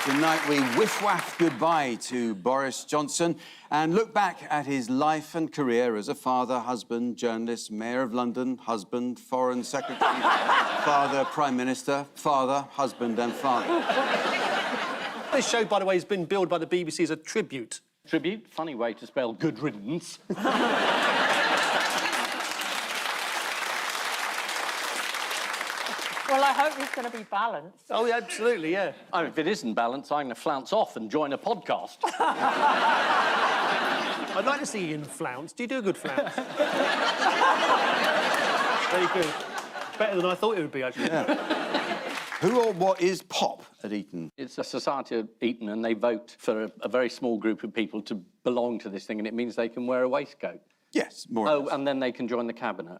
Tonight we whiff-waff goodbye to Boris Johnson and look back at his life and career as a father, husband, journalist, Mayor of London, husband, Foreign Secretary, father, Prime Minister, father, husband and father. This show, by the way, has been billed by the BBC as a tribute. Tribute? Funny way to spell good riddance. Well, I hope it's going to be balanced. Oh, yeah, absolutely, yeah. Oh, if it isn't balanced, I'm going to flounce off and join a podcast. I'd like to see Ian flounce. Do you do a good flounce? Very good. Better than I thought it would be, actually. Yeah. Who or what is pop at Eton? It's a society at Eton, and they vote for a very small group of people to belong to this thing, and it means they can wear a waistcoat. Yes, more or less. Oh, and then they can join the cabinet.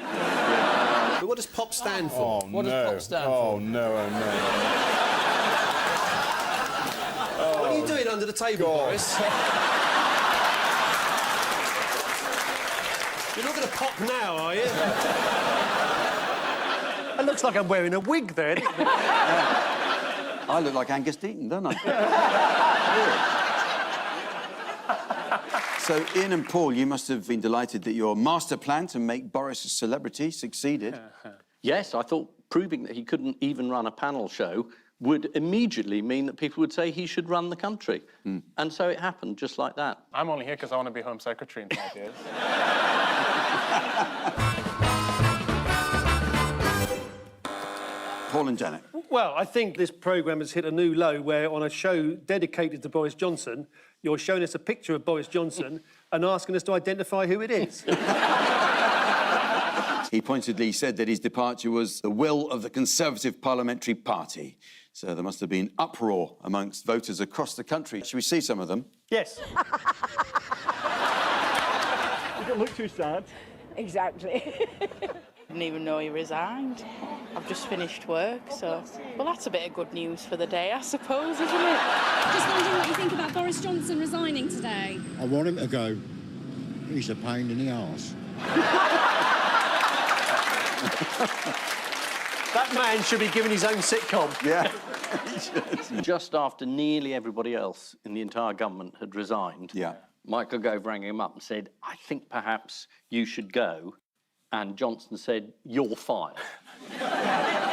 But what does pop stand for? What does pop stand for? Oh, no, oh, no. What are you doing under the table, Boris? You're not going to pop now, are you? It looks like I'm wearing a wig there. I look like Angus Deaton, don't I? So, Ian and Paul, you must have been delighted that your master plan to make Boris a celebrity succeeded. Yes, I thought proving that he couldn't even run a panel show would immediately mean that people would say he should run the country. And so it happened, just like that. I'm only here because I want to be Home Secretary in 5 years. Paul and Janet. Well, I think this programme has hit a new low where on a show dedicated to Boris Johnson, you're showing us a picture of Boris Johnson and asking us to identify who it is. He pointedly said that his departure was the will of the Conservative Parliamentary Party. So there must have been uproar amongst voters across the country. Should we see some of them? Yes. You don't look too sad. Exactly. Didn't even know he resigned. I've just finished work, so... Well, that's a bit of good news for the day, I suppose, isn't it? Just wondering what you think about Boris Johnson resigning today. I want him to go. He's a pain in the arse. That man should be given his own sitcom. Yeah. Just after nearly everybody else in the entire government had resigned, Yeah. Michael Gove rang him up and said, I think perhaps you should go. And Johnson said, you're fired.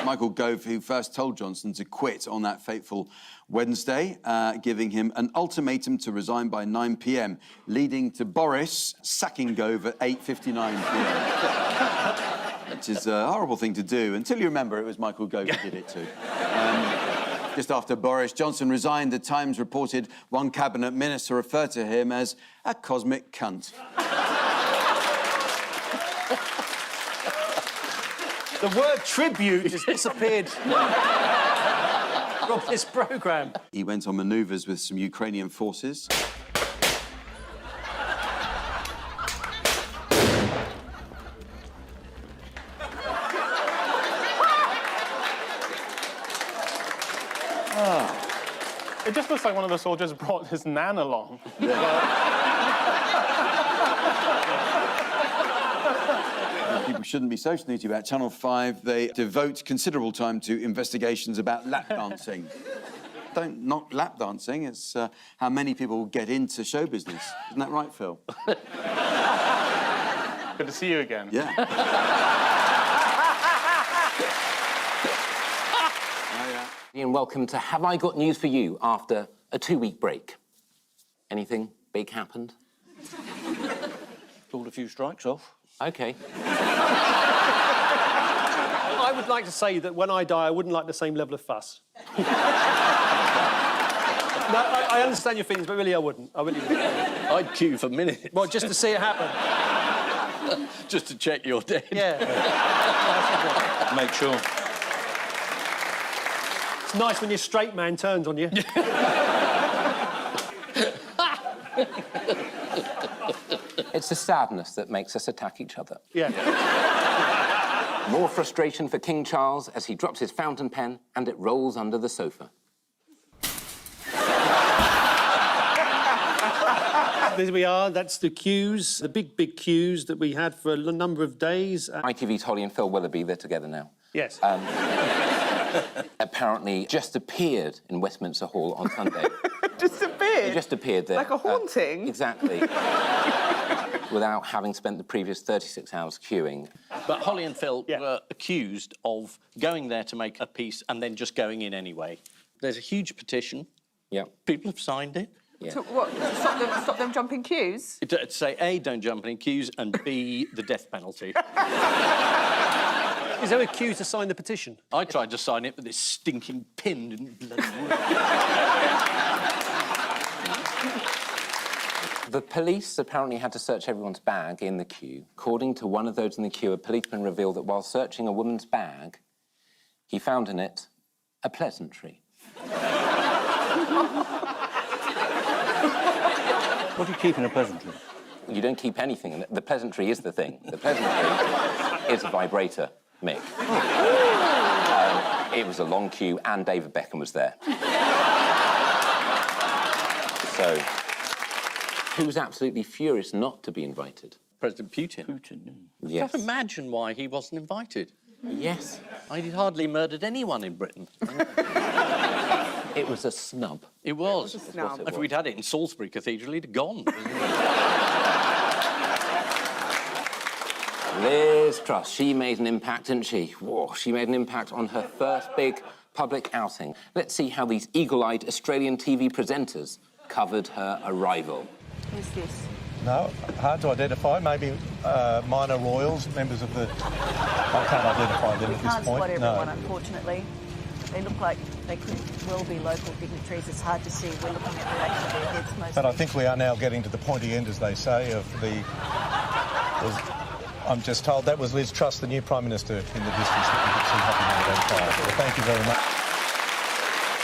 Michael Gove, who first told Johnson to quit on that fateful Wednesday, giving him an ultimatum to resign by 9 p.m, leading to Boris sacking Gove at 8:59 p.m. Which is a horrible thing to do, until you remember it was Michael Gove who did it too. Just after Boris Johnson resigned, the Times reported one cabinet minister referred to him as a cosmic cunt. The word tribute has disappeared from this programme. He went on manoeuvres with some Ukrainian forces. It just looks like one of the soldiers brought his nan along. People shouldn't be so snooty about Channel 5. They devote considerable time to investigations about lap dancing. Don't knock lap dancing, it's how many people get into show business. Isn't that right, Phil? Good to see you again. Yeah. Ian, welcome to Have I Got News for You after a 2-week break. Anything big happened? Pulled a few strikes off. OK. I would like to say that when I die, I wouldn't like the same level of fuss. No, I understand your feelings, but really I wouldn't. I really wouldn't. I'd queue for minutes. Well, just to see it happen. Just to check you're dead. Yeah. Make sure. It's nice when your straight man turns on you. It's the sadness that makes us attack each other. Yeah. More frustration for King Charles as he drops his fountain pen and it rolls under the sofa. There we are, that's the queues, the big queues that we had for a number of days. ITV's Holly and Phil Willoughby, they're together now. Yes. apparently just appeared in Westminster Hall on Sunday. Just appeared? He just appeared there. Like a haunting? Exactly. Without having spent the previous 36 hours queuing. But Holly and Phil were accused of going there to make a piece and then just going in anyway. There's a huge petition. Yeah. People have signed it. Yeah. To what? Stop them jumping queues? To say, A, don't jump in queues, and B, the death penalty. Is there a queue to sign the petition? I tried to sign it, but this stinking pin didn't bloody work. The police apparently had to search everyone's bag in the queue. According to one of those in the queue, a policeman revealed that while searching a woman's bag, he found in it a pleasantry. What do you keep in a pleasantry? You don't keep anything in it. The pleasantry is the thing. The pleasantry is a vibrator, Mick. It was a long queue and David Beckham was there. So, who was absolutely furious not to be invited? President Putin. Yes. Can't imagine why he wasn't invited. Yes. He'd hardly murdered anyone in Britain. It was a snub. It was. It was a snub. If we'd had it in Salisbury Cathedral, he'd have gone. Liz Truss, she made an impact, didn't she? Whoa, she made an impact on her first big public outing. Let's see how these eagle-eyed Australian TV presenters covered her arrival. Who's this? No, hard to identify. Maybe minor royals, members of the... I can't identify them at this Can't point. spot everyone, unfortunately. They look like they could well be local dignitaries. It's hard to see. We're looking at the back of their heads mostly. But I think we are now getting to the pointy end, as they say, of the... I'm just told that was Liz Truss, the new Prime Minister in the distance that we could see happening at that time. So thank you very much.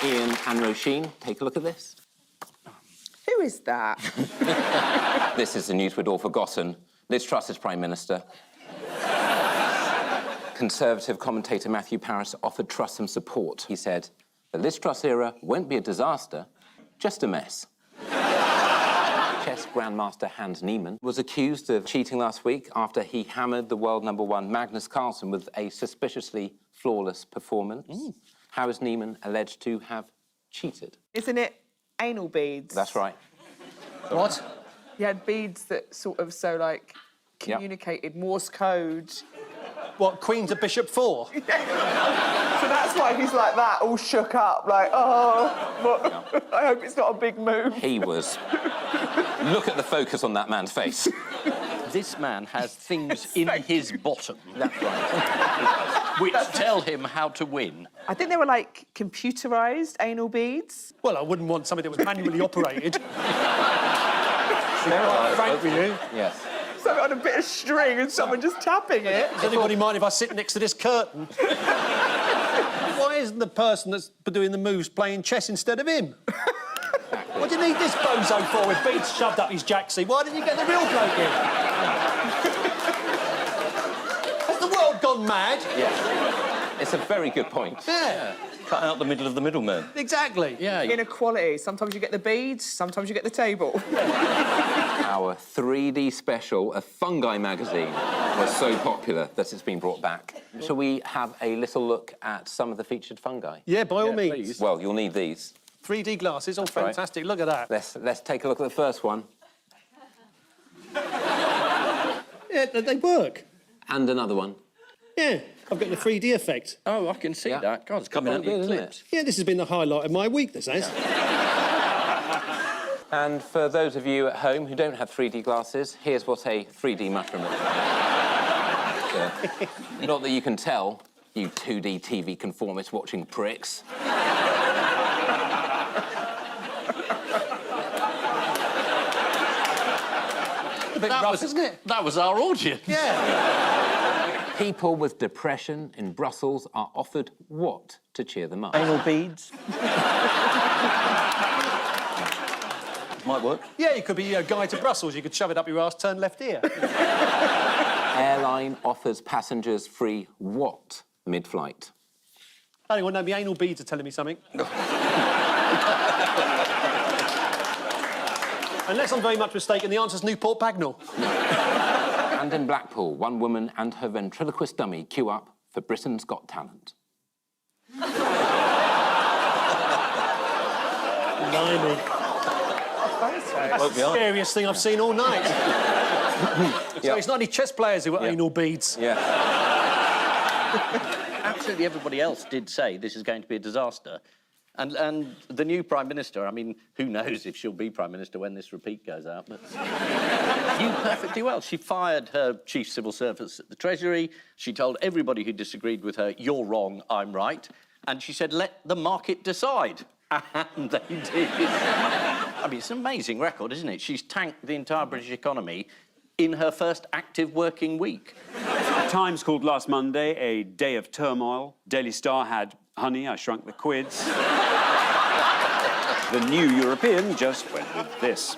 Ian and Roisin, take a look at this. Who is that? This is the news we'd all forgotten. Liz Truss is Prime Minister. Conservative commentator Matthew Parris offered Truss some support. He said, the Liz Truss era won't be a disaster, just a mess. Chess grandmaster Hans Niemann was accused of cheating last week after he hammered the world #1 Magnus Carlsen with a suspiciously flawless performance. How is Niemann alleged to have cheated? Isn't it anal beads? That's right. What? He had beads that sort of communicated Morse code. What, Queen to Bishop 4? So that's why he's like that, all shook up, like, I hope it's not a big move. He was. Look at the focus on that man's face. This man has things in his bottom. That's right. Which tell him how to win. I think they were like computerised anal beads. Well, I wouldn't want something that was manually operated. Frank with you. Yes. Something on a bit of string and someone just tapping it. Does anybody mind if I sit next to this curtain? Why isn't the person that's doing the moves playing chess instead of him? What do you need this bozo for with beads shoved up his jacksie? Why didn't you get the real bloke in? Has the world gone mad? Yeah. It's a very good point. Yeah. Cut out the middle of the middleman. Exactly. Yeah. Inequality. Sometimes you get the beads, sometimes you get the table. Our 3D special of Fungi magazine was so popular that it's been brought back. Shall we have a little look at some of the featured fungi? Yeah, by all means. please. Well, you'll need these. 3D glasses, right. fantastic. Look at that. Let's take a look at the first one. Yeah, they work. And another one. Yeah, I've got the 3D effect. Oh, I can see that. God, it's coming out the Isn't it? eclipse. Yeah, this has been the highlight of my week, this has. And for those of you at home who don't have 3D glasses, here's what a 3D mushroom looks like. Not that you can tell, you 2D TV conformist watching pricks. A bit rough, isn't it? That was our audience. Yeah. People with depression in Brussels are offered what to cheer them up? Anal beads. Might work. Yeah, you could be a guide to Brussels. You could shove it up your arse, turn left ear. Airline offers passengers free what mid-flight? Hang on, no, my anal beads are telling me something. Unless I'm very much mistaken, the answer's Newport Pagnell. And in Blackpool, one woman and her ventriloquist dummy queue up for Britain's Got Talent. Blimey. That's the scariest thing I've seen all night. So it's not any chess players who are anal beads. Yeah. Absolutely everybody else did say this is going to be a disaster. And the new Prime Minister, I mean, who knows if she'll be Prime Minister when this repeat goes out, but knew perfectly well. She fired her chief civil servants at the Treasury. She told everybody who disagreed with her, you're wrong, I'm right. And she said, let the market decide. And they did. I mean, it's an amazing record, isn't it? She's tanked the entire British economy in her first active working week. The Times called last Monday a day of turmoil. Daily Star had Honey, I Shrunk the Quids. The New European just went with this.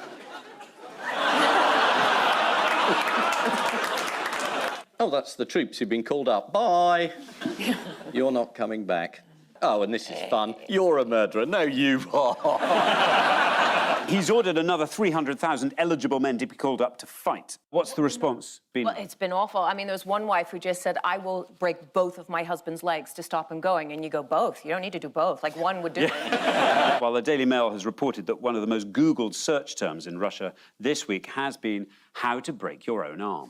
Oh, that's the troops who've been called up. Bye. You're not coming back. Oh, and this is fun. You're a murderer. No, you are. He's ordered another 300,000 eligible men to be called up to fight. What's the response been? Well, it's been awful. I mean, there was one wife who just said, I will break both of my husband's legs to stop him going. And you go, both? You don't need to do both. Like, one would do it. Well, the Daily Mail has reported that one of the most Googled search terms in Russia this week has been how to break your own arm.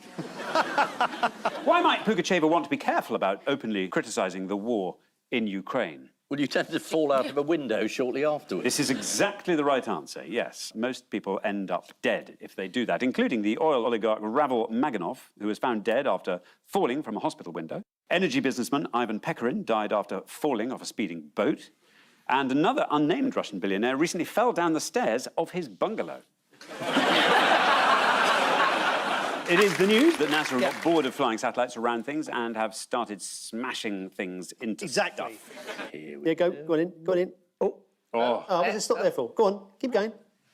Why might Pugacheva want to be careful about openly criticising the war in Ukraine? Well, you tend to fall out of a window shortly afterwards. This is exactly the right answer, yes. Most people end up dead if they do that, including the oil oligarch Ravel Maganov, who was found dead after falling from a hospital window. Energy businessman Ivan Pechorin died after falling off a speeding boat. And another unnamed Russian billionaire recently fell down the stairs of his bungalow. It is the news that NASA got bored of flying satellites around things and have started smashing things into stuff. Yeah, go on in, go on in. Oh, what's it stop there for? Go on, keep going.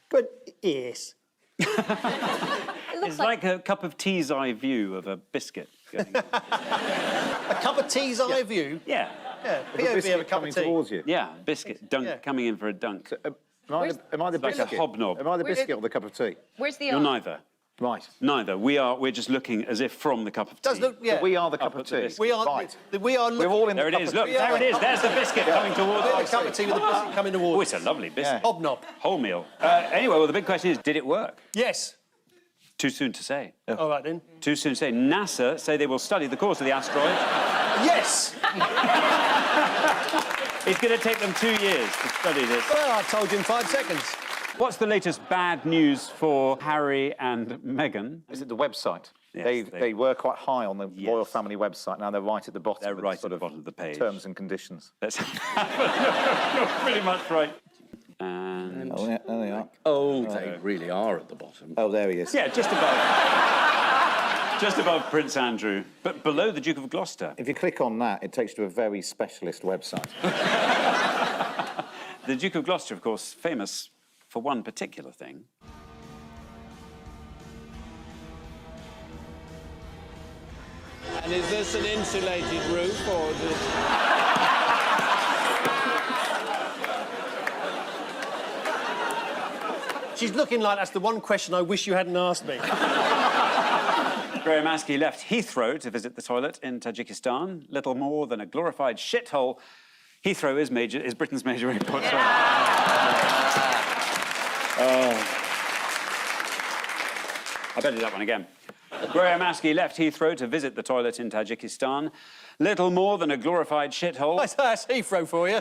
Go on. Yes. It's like a cup of tea's eye view of a biscuit. Going. A cup of tea's eye view? Yeah. Yeah, POV of a cup of tea. Towards you. Yeah, biscuit, dunk, coming in for a dunk. So, am I the like biscuit? a hobnob. Am I the biscuit or the cup of tea? Where's the You're neither. Right. Neither. We're just looking as if from the cup of tea. Does look, yeah. So we are the cup of tea. We are. Right. We are. We're all in There the it cup is. of Look, tea. there it is. There's the biscuit coming towards We're us. the cup of tea with the biscuit coming towards. Oh, it's a lovely biscuit. Hobnob. Wholemeal. Anyway, well, the big question is, did it work? Yes. Too soon to say. All right, then. Too soon to say. NASA say they will study the course of the asteroid. Yes! It's going to take them 2 years to study this. Well, I told you in 5 seconds. What's the latest bad news for Harry and Meghan? Is it the website? Yes, they were quite high on the royal family website. Now they're right at the bottom. They're right sort at the bottom of the page. Terms and conditions. Let's You're pretty much right. And... Oh, yeah, there they are. Oh, they really are at the bottom. Oh, there he is. Yeah, just above. Just above Prince Andrew, but below the Duke of Gloucester. If you click on that, it takes you to a very specialist website. The Duke of Gloucester, of course, famous for one particular thing. And is this an insulated roof or is it... She's looking like that's the one question I wish you hadn't asked me. Graham Askey left Heathrow to visit the toilet in Tajikistan. Little more than a glorified shithole. Heathrow is Britain's major airport. I better do that one again. Graham Askey left Heathrow to visit the toilet in Tajikistan. Little more than a glorified shithole. That's Heathrow for you.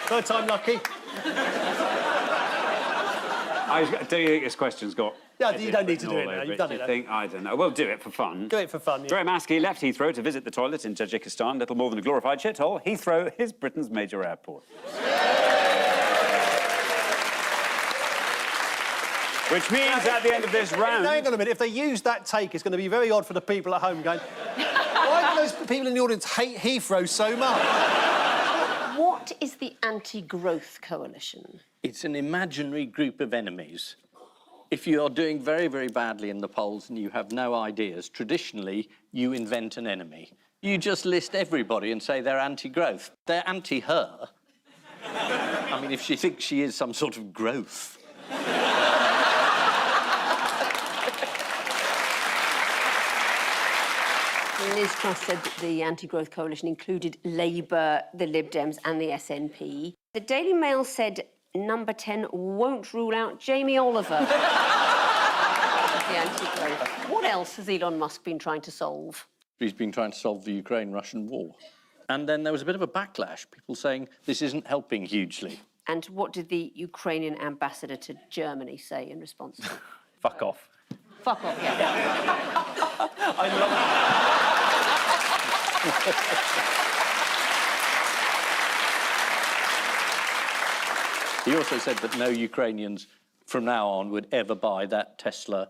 Third time lucky. Do you think this question's got... Yeah, you don't need to do it now. You've done it. I don't know. We'll do it for fun. Do it for fun, yeah. Graham Askey left Heathrow to visit the toilet in Tajikistan. Little more than a glorified shithole. Heathrow is Britain's major airport. Which means at the end of this round... Hang on a minute. If they use that take, it's going to be very odd for the people at home going, why do those people in the audience hate Heathrow so much? What is the Anti-Growth Coalition? It's an imaginary group of enemies. If you are doing very, very badly in the polls and you have no ideas, traditionally, you invent an enemy. You just list everybody and say they're anti-growth. They're anti-her. I mean, if she thinks she is some sort of growth. Liz Truss said that the anti-growth coalition included Labour, the Lib Dems and the SNP. The Daily Mail said number 10 won't rule out Jamie Oliver. The anti-growth. What else has Elon Musk been trying to solve? He's been trying to solve the Ukraine-Russian war. And then there was a bit of a backlash, people saying this isn't helping hugely. And what did the Ukrainian ambassador to Germany say in response? Fuck off. Fuck off, yeah. I love He also said that no Ukrainians from now on would ever buy that Tesla.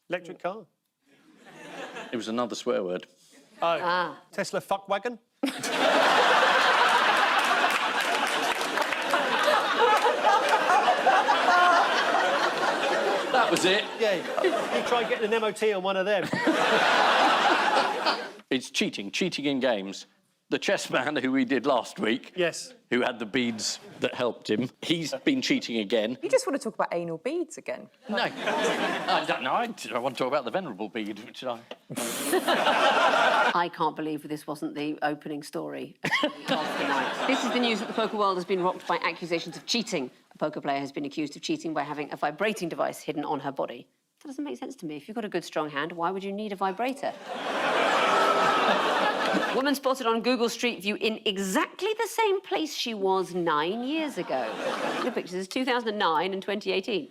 Electric car. It was another swear word. Oh. Ah. Tesla fuck wagon. That was it. Yeah, you try getting an MOT on one of them. It's cheating in games. The chess man who we did last week, yes, who had the beads that helped him, he's been cheating again. You just want to talk about anal beads again? No, I don't know. I want to talk about the venerable bead, which I... I can't believe this wasn't the opening story of the night. This is the news that the poker world has been rocked by accusations of cheating. A poker player has been accused of cheating by having a vibrating device hidden on her body. That doesn't make sense to me. If you've got a good, strong hand, why would you need a vibrator? Woman spotted on Google Street View in exactly the same place she was 9 years ago. The pictures is 2009 and 2018.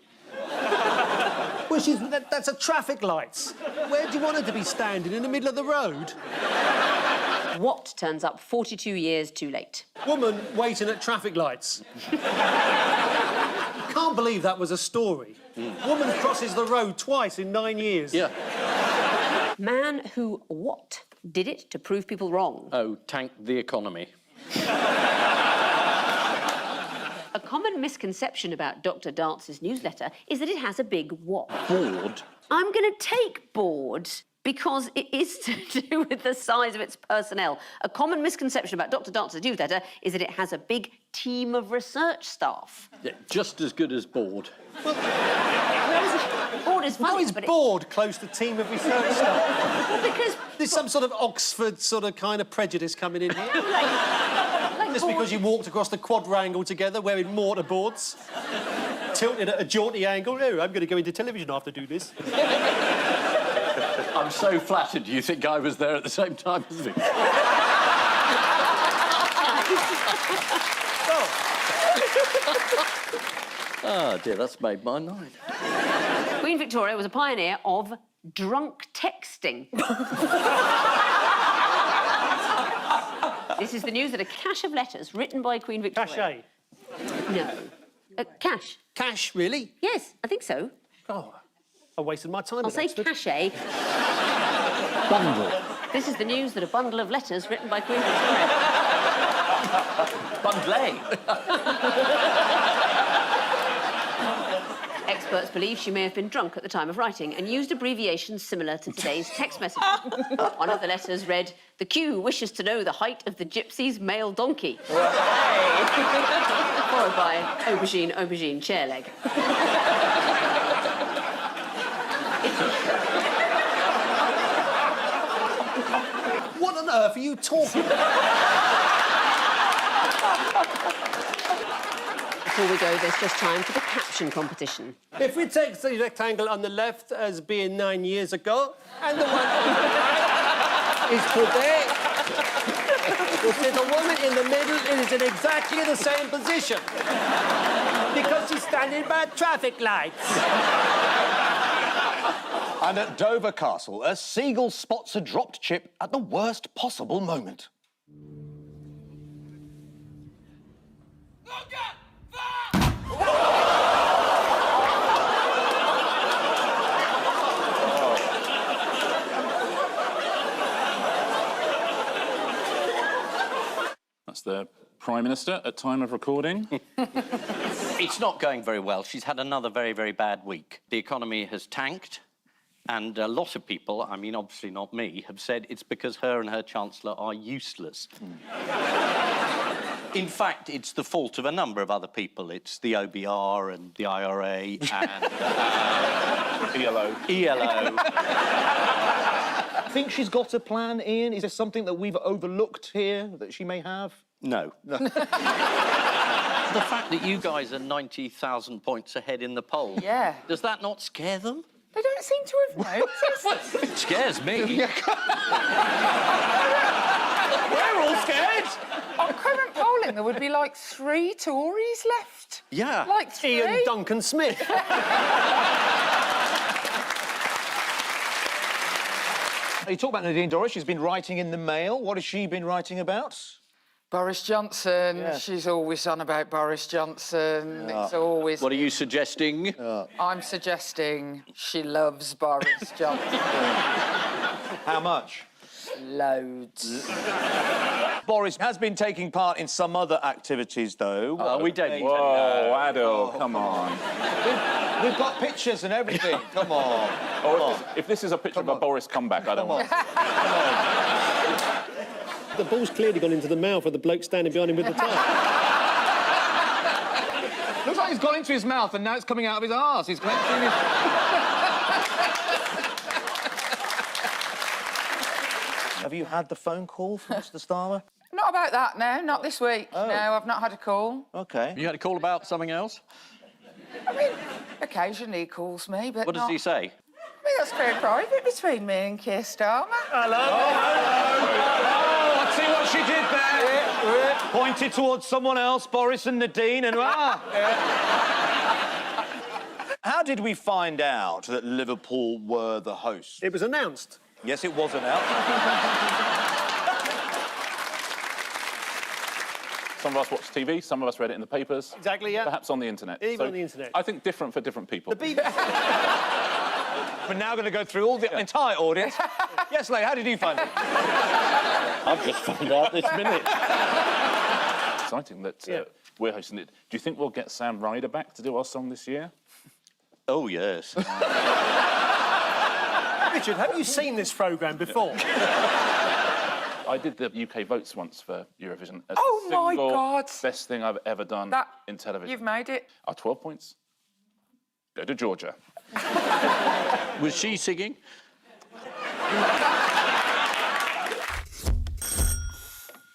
Well, that's a traffic lights. Where do you want her to be standing? In the middle of the road? What turns up 42 years too late? Woman waiting at traffic lights. Can't believe that was a story. Woman crosses the road twice in 9 years. Yeah. Man who what? Did it to prove people wrong. Oh, tank the economy. A common misconception about Dr. Darts's newsletter is that it has a big what? Board. I'm going to take board because it is to do with the size of its personnel. A common misconception about Dr. Darts's newsletter is that it has a big team of research staff. Yeah, just as good as board. Board is funny, How is but board close to team of research staff? Well, because... There's some sort of Oxford sort of kind of prejudice coming in here. Just board... because you walked across the quadrangle together wearing mortarboards, tilted at a jaunty angle. Oh, I'm going to go into television after do this. I'm so flattered you think I was there at the same time as me. Oh, dear, that's made my night. Queen Victoria was a pioneer of drunk texting. This is the news that a cache of letters written by Queen Victoria... Cachet? No. Cache. Cash, really? Yes, I think so. Oh, I wasted my time. I'll say cachet. Bundle. This is the news that a bundle of letters written by Queen Victoria... Bundle. Experts believe she may have been drunk at the time of writing and used abbreviations similar to today's text message. One of the letters read, "The Q wishes to know the height of the gypsy's male donkey." Followed by aubergine, chair leg. What on earth are you talking about? Before we go, there's just time for the caption competition. If we take the rectangle on the left as being 9 years ago, and the one on the right is today, you see the woman in the middle is in exactly the same position. Because she's standing by traffic lights. And at Dover Castle, a seagull spots a dropped chip at the worst possible moment. That's the Prime Minister at time of recording. It's not going very well. She's had another very, very bad week. The economy has tanked, and a lot of people, I mean, obviously not me, have said it's because her and her Chancellor are useless. In fact, it's the fault of a number of other people. It's the OBR and the IRA and... ELO. Think she's got a plan, Ian? Is there something that we've overlooked here that she may have? No. The fact that you guys are 90,000 points ahead in the poll. Yeah. Does that not scare them? They don't seem to have noticed. It scares me. We're all scared. On current polling, there would be like 3 Tories left. Yeah. Like 3. Ian Duncan Smith. You talk about Nadine Dorries. She's been writing in the Mail. What has she been writing about? Boris Johnson. Yeah. She's always on about Boris Johnson. It's always... What are you suggesting? I'm suggesting she loves Boris Johnson. How much? Loads. Boris has been taking part in some other activities, though. We don't. Whoa, Addo, come on. We've got pictures and everything. Come on. Or if this is a picture of a Boris comeback, I don't want it. The ball's clearly gone into the mouth of the bloke standing behind him with the towel. Looks like he's gone into his mouth and now it's coming out of his arse. He's clenching his... Have you had the phone call from Mr. Starmer? Not about that, no. Not this week. Oh. No, I've not had a call. OK. You had a call about something else? I mean, occasionally he calls me, but What does he say? I mean, that's very private between me and Keir Starmer. Hello. Oh, I see what she did there. Pointed towards someone else, Boris and Nadine, and... How did we find out that Liverpool were the hosts? It was announced. Yes, it was announced. Some of us watch TV, some of us read it in the papers. Exactly, yeah. Perhaps on the internet. Even on the internet. I think different for different people. The BBC... We're now going to go through all the entire audience. Yes, Leigh, how did you find it? I've just found out this minute. Exciting that we're hosting it. Do you think we'll get Sam Ryder back to do our song this year? Oh, yes. Richard, have you seen this programme before? I did the UK votes once for Eurovision. It's Oh, the my single God. best thing I've ever done in television. You've made it. 12 points. Go to Georgia. Was she singing?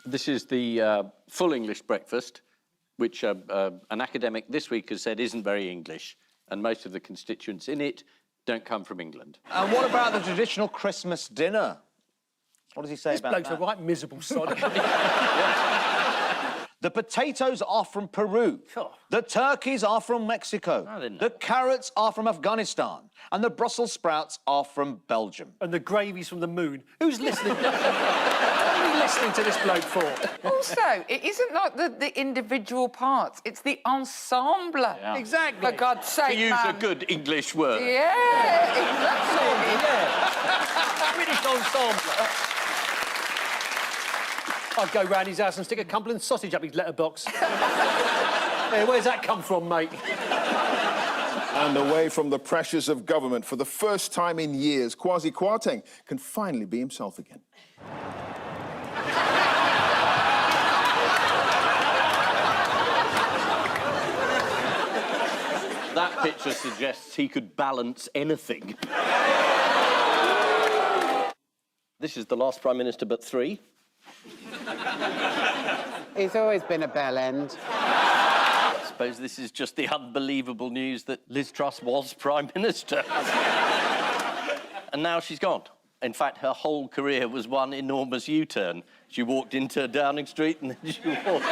This is the full English breakfast, which an academic this week has said isn't very English, and most of the constituents in it don't come from England. And what about the traditional Christmas dinner? What does he say about that? This bloke's a right miserable sod. The potatoes are from Peru. The turkeys are from Mexico. The carrots are from Afghanistan. And the Brussels sprouts are from Belgium. And the gravy's from the moon. Who's listening? What are we listening to this bloke for? Also, it isn't like the individual parts, it's the ensemble. Yeah. Exactly. For God's sake, To use man. a good English word. Yeah, exactly. British ensemble. I'd go round his house and stick a Cumberland sausage up his letterbox. Hey, where's that come from, mate? And away from the pressures of government, for the first time in years, Kwasi Kwarteng can finally be himself again. That picture suggests he could balance anything. This is the last Prime Minister but 3. He's always been a bell end. I suppose this is just the unbelievable news that Liz Truss was Prime Minister. And now she's gone. In fact, her whole career was one enormous U-turn. She walked into Downing Street and then she walked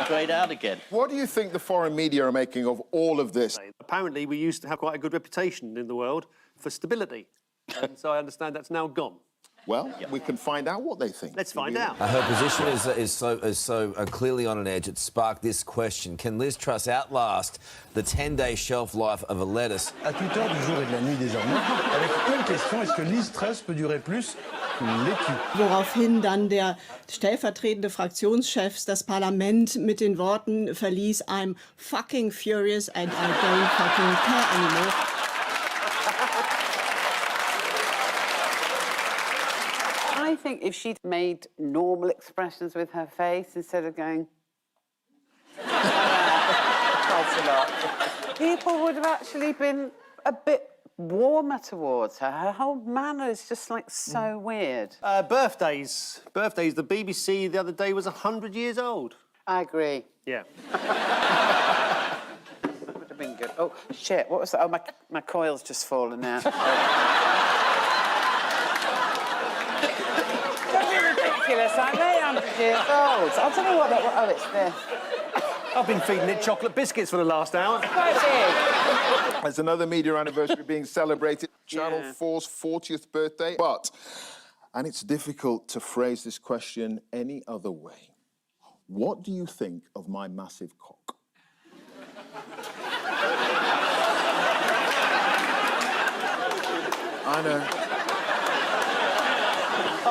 straight out again. What do you think the foreign media are making of all of this? Apparently, we used to have quite a good reputation in the world for stability. And so I understand that's now gone. Well, we can find out what they think. Let's find out. Her position is so clearly on an edge. It sparked this question: can Liz Truss outlast the 10-day shelf life of a lettuce? À toute heure du jour et de la nuit désormais, avec une question: est-ce que Liz Truss peut durer plus qu'une laitue? Woraufhin dann der stellvertretende Fraktionschef das Parlament mit den Worten verließ: I'm fucking furious and I don't fucking care anymore. I think if she'd made normal expressions with her face instead of going... quite a lot, people would have actually been a bit warmer towards her. Her whole manner is just like so weird. Birthdays. Birthdays. The BBC the other day was 100 years old. I agree. Yeah. That would have been good. Oh, shit, what was that? Oh, my coil's just fallen out. Don't be ridiculous, I'm 800 years old. I don't know what that was. Oh, it's this. I've been feeding it chocolate biscuits for the last hour. There's another media anniversary being celebrated. Channel 4's 40th birthday. And it's difficult to phrase this question any other way. What do you think of my massive cock? I know.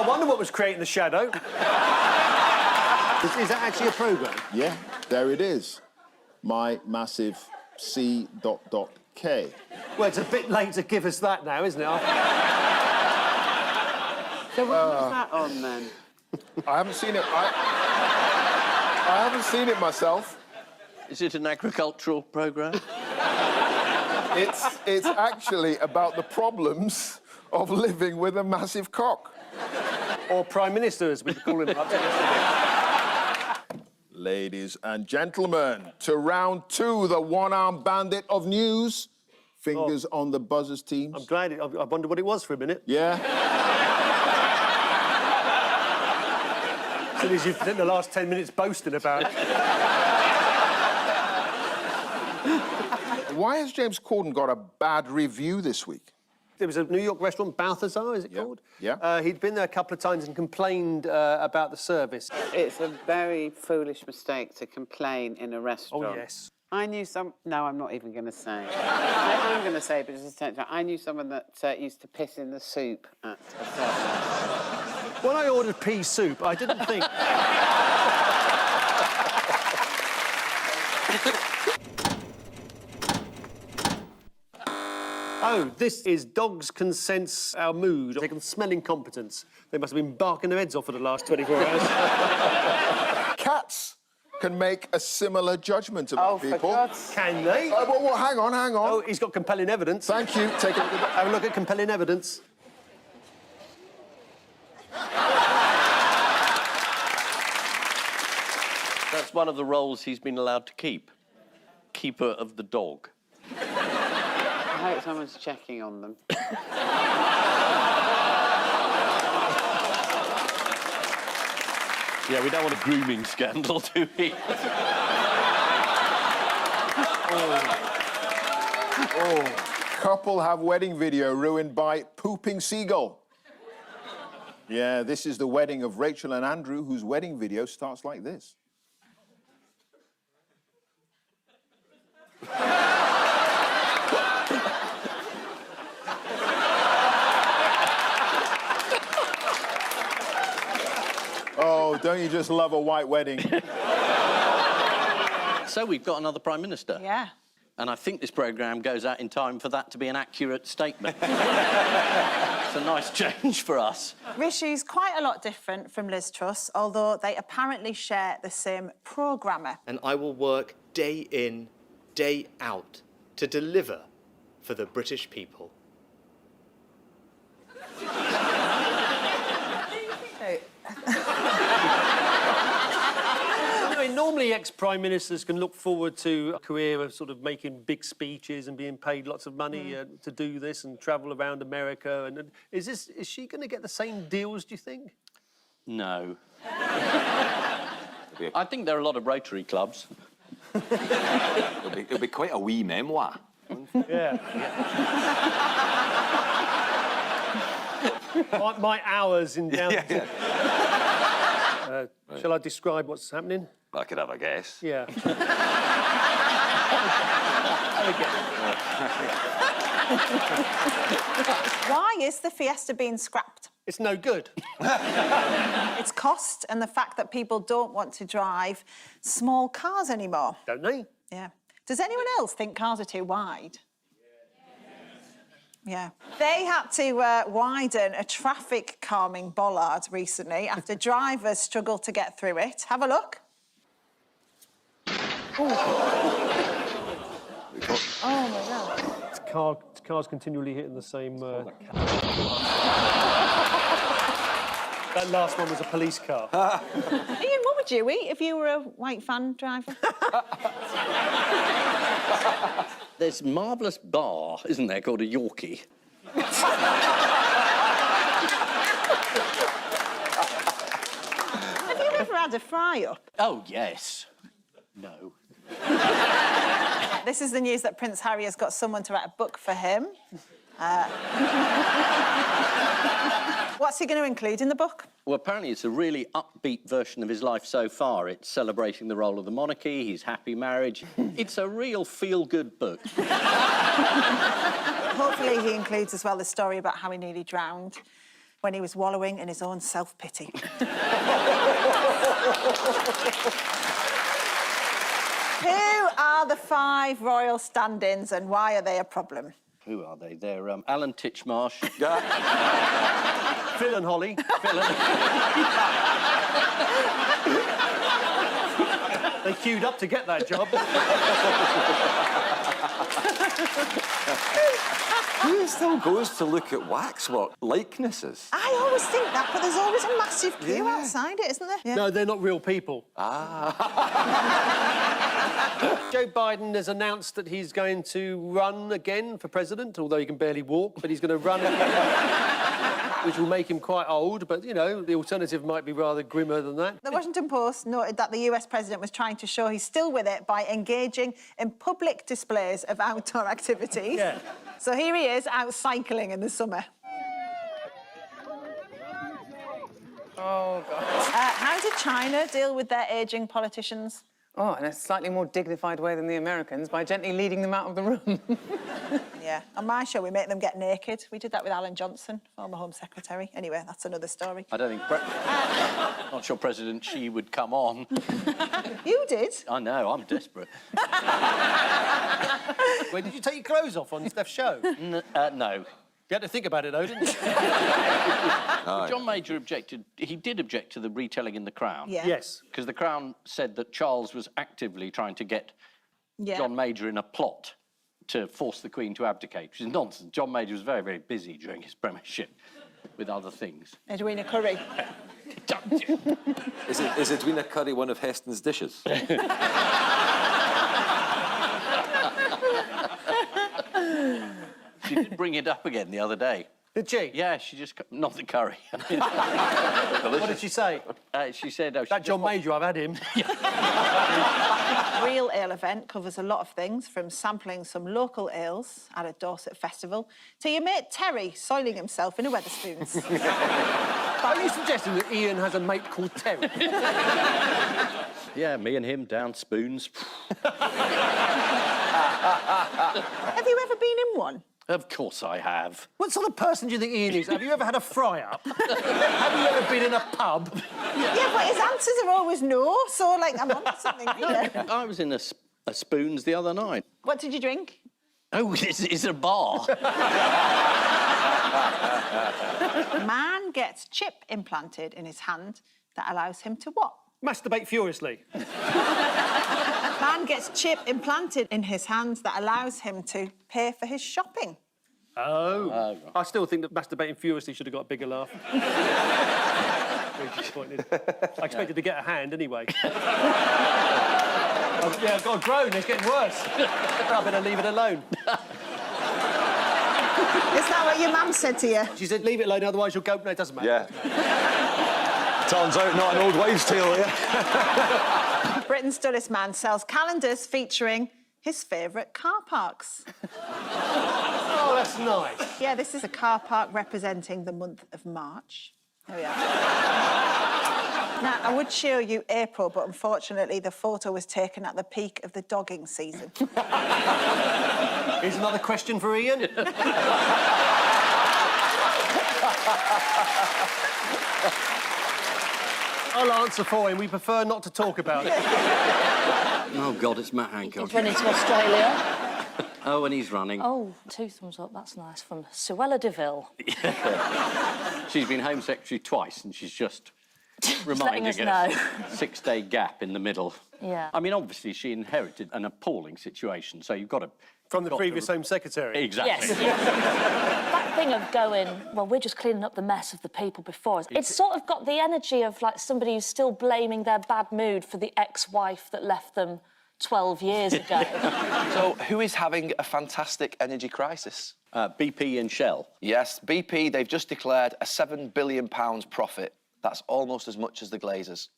I wonder what was creating the shadow. Is that actually a programme? Yeah, there it is. My massive C.K. Well, it's a bit late to give us that now, isn't it? So what was that on, then? I haven't seen it. I haven't seen it myself. Is it an agricultural programme? It's actually about the problems of living with a massive cock. Or Prime Minister, as we call him up to yesterday. Ladies and gentlemen, to round 2, the one-armed bandit of news. Fingers on the buzzers, teams. I'm glad. I wondered what it was for a minute. Yeah? As soon as you've spent the last 10 minutes boasting about it. Why has James Corden got a bad review this week? There was a New York restaurant, Balthazar, is it called? Yeah. He'd been there a couple of times and complained about the service. It's a very foolish mistake to complain in a restaurant. Oh, yes. I knew some... No, I'm not even going to say. I'm going to say, but just a I knew someone that used to piss in the soup at a service. When I ordered pea soup, I didn't think... Oh, this is dogs can sense our mood. They can smell incompetence. They must have been barking their heads off for the last 24 hours. Cats can make a similar judgment about people. Can they? Well, hang on. Oh, he's got compelling evidence. Thank you. Take a look at that. Have a look at compelling evidence. That's one of the roles he's been allowed to keep. Keeper of the dog. I hope someone's checking on them. Yeah, we don't want a grooming scandal, do we? Couple have wedding video ruined by pooping seagull. Yeah, this is the wedding of Rachel and Andrew, whose wedding video starts like this. Oh, don't you just love a white wedding? So we've got another Prime Minister. Yeah. And I think this programme goes out in time for that to be an accurate statement. It's a nice change for us. Rishi's quite a lot different from Liz Truss, although they apparently share the same programmer. And I will work day in, day out to deliver for the British people. Normally, ex-prime ministers can look forward to a career of sort of making big speeches and being paid lots of money to do this and travel around America. And is she going to get the same deals, do you think? No. I think there are a lot of Rotary clubs. It'll be quite a wee memoir. Yeah. my hours in down. Shall I describe what's happening? I could have a guess. Yeah. Why is the Fiesta being scrapped? It's no good. It's cost and the fact that people don't want to drive small cars anymore. Don't they? Yeah. Does anyone else think cars are too wide? Yeah. They had to widen a traffic calming bollard recently after drivers struggled to get through it. Have a look. Oh my God. It's car's continually hitting the same... That last one was a police car. Ian, what would you eat if you were a white van driver? There's a marvellous bar, isn't there, called a Yorkie? Have you ever had a fry-up? Oh, yes. No. This is the news that Prince Harry has got someone to write a book for him. What's he going to include in the book? Well, apparently it's a really upbeat version of his life so far. It's celebrating the role of the monarchy, his happy marriage. It's a real feel-good book. Hopefully he includes as well the story about how he nearly drowned when he was wallowing in his own self-pity. Who are the 5 royal stand-ins and why are they a problem? Who are they? They're Alan Titchmarsh. Phil and Holly. They queued up to get that job. Who still goes to look at waxwork likenesses? I always think that, but there's always a massive queue outside it, isn't there? Yeah. No, they're not real people. Joe Biden has announced that he's going to run again for president, although he can barely walk, but he's going to run which will make him quite old, but, you know, the alternative might be rather grimmer than that. The Washington Post noted that the US president was trying to show he's still with it by engaging in public displays of outdoor activities. Yeah. So here he is, out cycling in the summer. Oh, God. How did China deal with their ageing politicians? Oh, in a slightly more dignified way than the Americans, by gently leading them out of the room. Yeah, on my show we make them get naked. We did that with Alan Johnson, former Home Secretary. Anyway, that's another story. I don't think... Not sure President Xi would come on. You did? I know, I'm desperate. Wait, did you take your clothes off on Steph's show? No. You had to think about it, though, didn't you? John Major objected... He did object to the retelling in The Crown. Yeah. Yes. Because The Crown said that Charles was actively trying to get John Major in a plot to force the Queen to abdicate, which is nonsense. John Major was very, very busy during his premiership with other things. Edwina Curry. Is Edwina Curry one of Heston's dishes? She did bring it up again the other day. Did she? Yeah, she just... Not the curry. What did she say? She said... That John Major, I've had him. Real Ale event covers a lot of things, from sampling some local ales at a Dorset festival to your mate Terry soiling himself in a Wetherspoons. Are you suggesting that Ian has a mate called Terry? Yeah, me and him down spoons. Have you ever been in one? Of course I have. What sort of person do you think Ian is? Have you ever had a fry-up? Have you ever been in a pub? Yeah, but his answers are always no, so, like, I'm on something here. I was in a Spoons the other night. What did you drink? Oh, it's a bar. Man gets chip implanted in his hand that allows him to what? Masturbate furiously. Man gets chip implanted in his hand that allows him to pay for his shopping. Oh. Right. I still think that masturbating furiously should have got a bigger laugh. Very disappointed. I expected to get a hand anyway. Yeah, I've got a groan. It's getting worse. I better leave it alone. Is that what your mum said to you? She said, leave it alone, otherwise you'll go... No, it doesn't matter. Yeah. Turns out not an old wives' tale, yeah? Britain's dullest man sells calendars featuring his favourite car parks. Oh, that's nice. Yeah, this is a car park representing the month of March. There we are. Now, I would show you April, but unfortunately the photo was taken at the peak of the dogging season. Here's another question for Ian. I'll answer for him. We prefer not to talk about it. Oh, God, it's Matt Hancock. He's running to Australia. Oh, and he's running. Oh, 2 thumbs up, that's nice. From Suella Deville. She's been Home Secretary twice, and she's just letting reminding us know. 6-day gap in the middle. Yeah. I mean, obviously, she inherited an appalling situation, so you've got to From the previous Home Secretary? Exactly. Yes. That thing of going, well, we're just cleaning up the mess of the people before us. It's sort of got the energy of, like, somebody who's still blaming their bad mood for the ex-wife that left them 12 years ago. So, who is having a fantastic energy crisis? BP and Shell. Yes, BP, they've just declared a £7 billion profit. That's almost as much as the Glazers.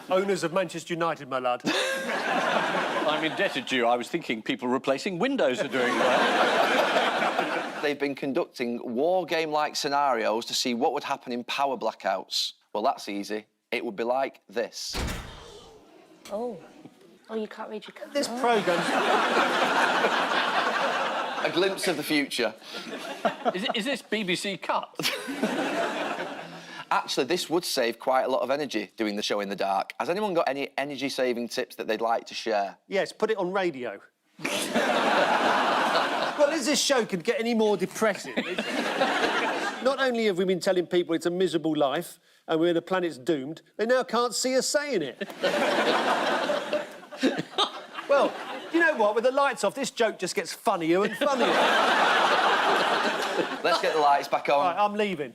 Owners of Manchester United, my lad. I'm indebted to you. I was thinking people replacing windows are doing well. They've been conducting war game-like scenarios to see what would happen in power blackouts. Well, that's easy. It would be like this. Oh. Oh, you can't read your card. This programme... A glimpse of the future. Is this BBC cut? Actually, this would save quite a lot of energy doing the show in the dark. Has anyone got any energy-saving tips that they'd like to share? Yes, put it on radio. Well, as this show could get any more depressing... Not only have we been telling people it's a miserable life and the planet's doomed, they now can't see us saying it. Well, you know what? With the lights off, this joke just gets funnier and funnier. Let's get the lights back on. Right, I'm leaving.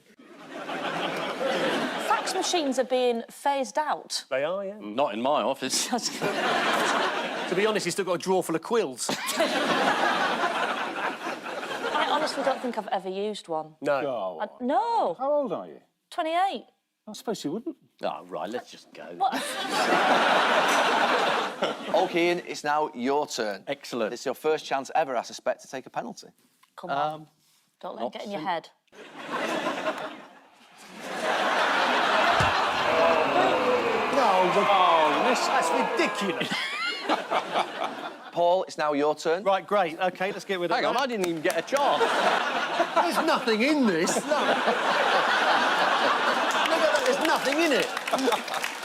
Fax machines are being phased out. They are, yeah. Not in my office. To be honest, he's still got a drawer full of quills. I honestly don't think I've ever used one. No. No. How old are you? 28. I suppose you wouldn't. Oh, right, let's just go. What? OK, Ian, it's now your turn. Excellent. It's your first chance ever, I suspect, to take a penalty. Come on. Don't let it get in your head. No, that's ridiculous. Paul, it's now your turn. Right, great. OK, let's get rid of Hang on, I didn't even get a chance. There's nothing in this. Look at that, there's nothing in it.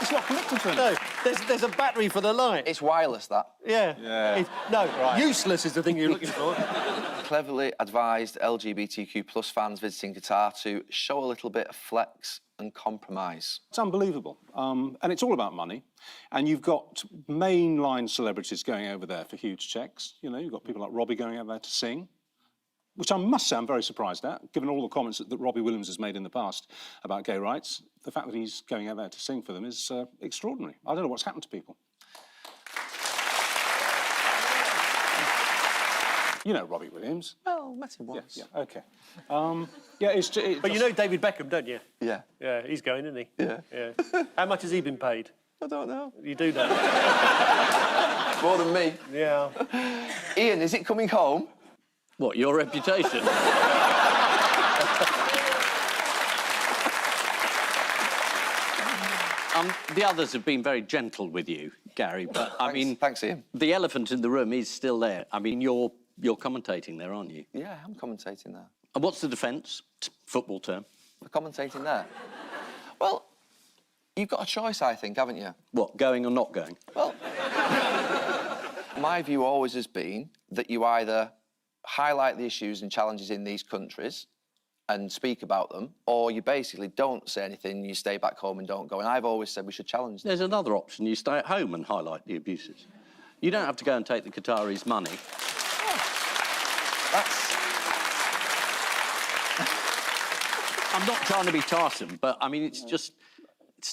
It's not connected to No, anything. there's a battery for the light. It's wireless, that. Yeah. No, useless is the thing you're looking for. Cleverly advised LGBTQ plus fans visiting Qatar to show a little bit of flex and compromise. It's unbelievable. And it's all about money. And you've got mainline celebrities going over there for huge checks. You know, you've got people like Robbie going over there to sing, which I must say I'm very surprised at, given all the comments that Robbie Williams has made in the past about gay rights. The fact that he's going out there to sing for them is extraordinary. I don't know what's happened to people. You know Robbie Williams. Well, met him once. Yeah, OK. It's But you know David Beckham, don't you? Yeah. Yeah, he's going, isn't he? Yeah. How much has he been paid? I don't know. You do know. More than me. Yeah. Ian, is it coming home? What, your reputation? The others have been very gentle with you, Gary, but I mean... Thanks, Ian. The elephant in the room is still there. I mean, you're commentating there, aren't you? Yeah, I'm commentating there. And what's the defence? Football term. I'm commentating there. Well, you've got a choice, I think, haven't you? What, going or not going? Well, my view always has been that you either highlight the issues and challenges in these countries and speak about them, or you basically don't say anything, you stay back home and don't go. And I've always said we should challenge them. There's another option. You stay at home and highlight the abuses. You don't have to go and take the Qataris' money. I'm not trying to be tiresome, but, I mean, it's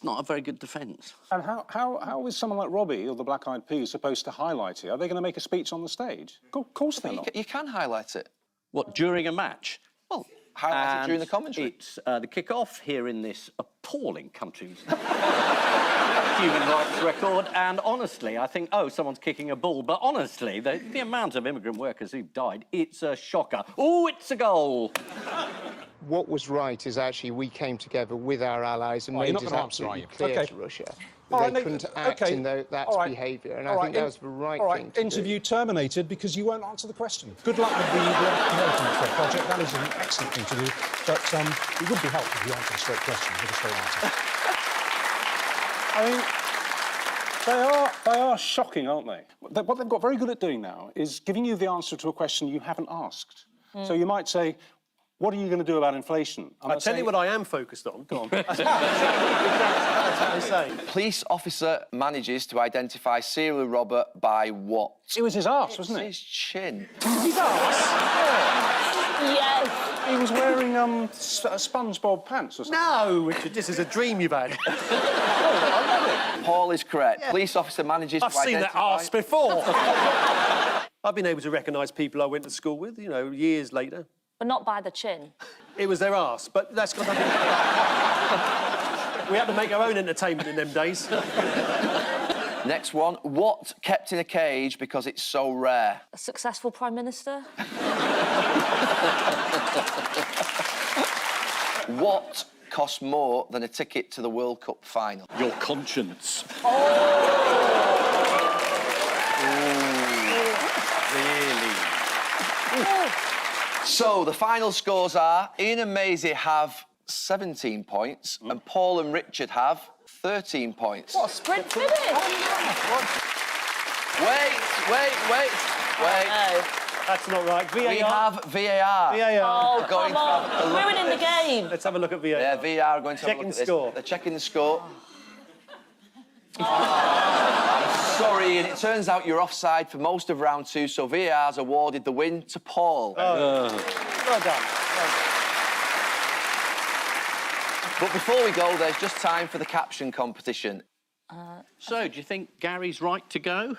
not a very good defence. And how is someone like Robbie or the Black Eyed Peas supposed to highlight it? Are they going to make a speech on the stage? Of course they're not. You can highlight it. What, during a match? Well, highlight it during the commentary. It's the kick-off here in this appalling country's human rights record, and honestly, I think, oh, someone's kicking a ball, but honestly, the amount of immigrant workers who've died, it's a shocker. Oh, it's a goal! What was right is actually we came together with our allies and made it absolutely clear to Russia that they couldn't act in that behaviour, and I think that was the right thing to do. Interview terminated because you won't answer the question. Good luck with the development project. That is an excellent thing to do, but it would be helpful if you answered a straight question with a straight answer. I mean, they are shocking, aren't they? What they've got very good at doing now is giving you the answer to a question you haven't asked. So you might say, What are you going to do about inflation? I'll tell you what I am focused on. Go on. That's what I say. Police officer manages to identify serial robber by what? It was his arse, wasn't it? His chin. His arse? Yes. He was wearing SpongeBob pants or something. No, Richard, this is a dream you've had. Paul is correct. Police officer manages I've to seen identify... that arse before. I've been able to recognise people I went to school with, you know, years later. But not by the chin. It was their arse, but that's got nothing to do. We had to make our own entertainment in them days. Next one. What kept in a cage because it's so rare? A successful Prime Minister? What costs more than a ticket to the World Cup final? Your conscience. Really? So, the final scores are Ian and Maisie have 17 points and Paul and Richard have 13 points. What a sprint finish! Wait. No. That's not right. VAR. We have VAR. Oh, come on. Ruining the game. Let's have a look at VAR. Yeah, VAR are going to have a look at this. Score. They're checking the score. I'm sorry, and it turns out you're offside for most of round 2, so VAR's awarded the win to Paul. Well done. But before we go, there's just time for the caption competition. So, do you think Gary's right to go?